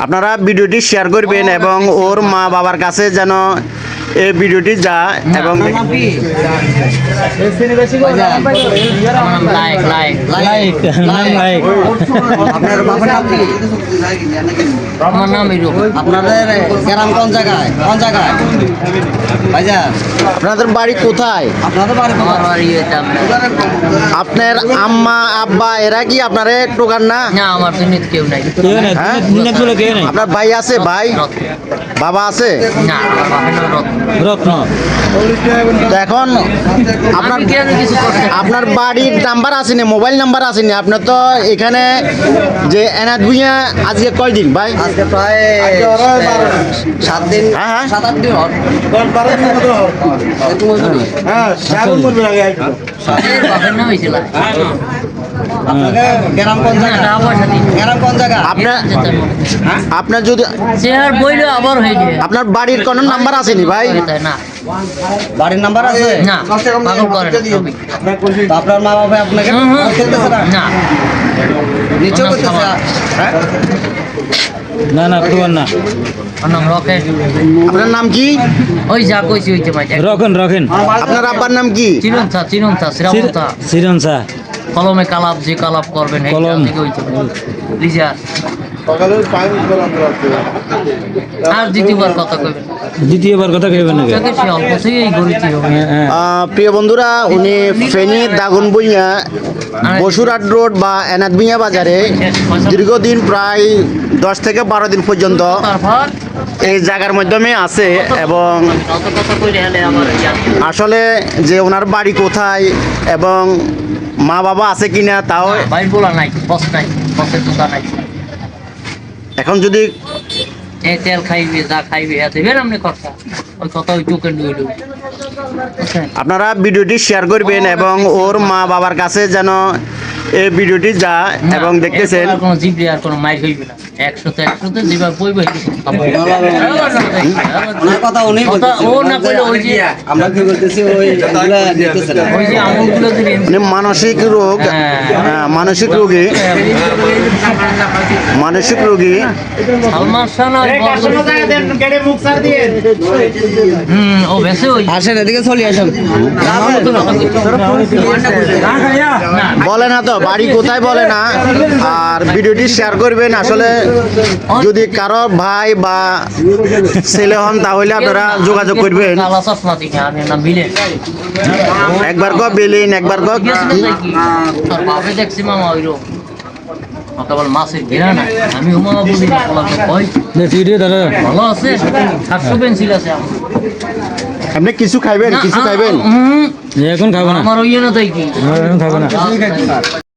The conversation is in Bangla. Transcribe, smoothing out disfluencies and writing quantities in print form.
আপনারা ভিডিওটি শেয়ার করবেন এবং ওর মা বাবার কাছে যেন এই ভিডিওটি যায় এবং আমার নাম আপনাদের গ্রাম কোন জায়গায় ভাইজান আপনাদের বাড়ি কোথায়? আপনাদের বাড়ি আমার বাড়ি আপনার আম্মা আব্বা এরা কি আপনার টোকান না? না আমার দুনিয়াতে কেউ নাই হ্যাঁ? আপনার ভাই আছে? ভাই বাবা আছে? না আমার বাপের নাম রত্ন। তো এখন আপনার আপনার বাড়ির নাম্বার আসেনি, মোবাইল নাম্বার আসেনি? আপনার তো এখানে যে এনাদ ভুঁইয়া আজকে কয়দিন ভাই? আজকে প্রায় 7 দিন। হ্যাঁ, হ্যাঁ। 7-8 দিন হল বাপের নাম হয়েছিল গ্রাম কোন জায়গা? গ্রাম কোন জায়গা? আপনার যদি চেয়ার বইলো আবার হয়ে যায় আপনার বাড়ির কোনো নাম্বার আসেনি ভাই? না বাড়ির নাম্বার আছে না পাগল করে তো আপনার মা বাবা আপনাকে খেলতেছে না না নিচেও করতেছে হ্যাঁ না না করবেন না। ওর নাম রকেট। আপনার নাম কি? ওই যা কইছি ওইতে মাইটা রকেন আপনার আব্বার নাম কি? চিরন্তা শ্রাবন্তা সিরন শাহ। কলমে কালাপ যে কালাপ করবেন এই কলম। থেকে হইতে লিজার আর দ্বিতীয়বার কথা কইবেন দ্বিতীয়বার কথা কইবেন নাকি? চোখে সে অল্প থেকেই গরিতি হবে প্রিয় বন্ধুরা, উনি ফেনী দাগুন ভুঁইয়া বসুরহাট রোড বা এনাদ ভুঁইয়া বাজারে দীর্ঘদিন প্রায় 10 থেকে 12 দিন পর্যন্ত তারপর এই জায়গার মাধ্যমে আছে এবং কত কথা কইরে হলে আমার আসলে যে ওনার বাড়ি কোথায় এবং মা বাবা আছে কিনা তাও বাইর বলা নাই বসের কথা নাই এখন যদি এই তেল খাইবে যা খাইবে এতে বের আমনে কথা ওই কথা ওই চোখে নুয়ে দেবে আপনারা ভিডিওটি শেয়ার করবেন এবং ওর মা বাবার কাছে যেন এই ভিডিওটি যায় এবং দেখতেছেন আর কোনো জিবলি আর কোনো মাইর হইবে না 100 যেভাবে বইবে ওনার কথা উনি কথা ও না কইলে ওই যে আমরা কি বলতেছি ওইগুলা নিতেছে না ওই যে আমলগুলো দিলে মানে মানসিক রোগ, মানসিক রোগী সালমান শাহ না ও বেশি ওই আসেন এদিকে চলে আসেন বলে না তো বাড়ি কোথায় বলে না। আর ভিডিওটি শেয়ার করবেন। আসলে যদি কারো ভাই বা ছেলে হন তাহলে আপনারা যোগাযোগ করবেন। কালা চশমা দিকে আমি না বিলে একবার ক বেলিন, একবার ক তোর বাপে দেখছি মামা ওইরো কেবল মাছের ঘেরা না আমি মামা বলি না কই দাদা ভালো আছে 700 পেন্সিল আছে আপনি কিছু খাইবেন? এখন খাবো না, আমার ওই না তাই কি এখন খাবো না।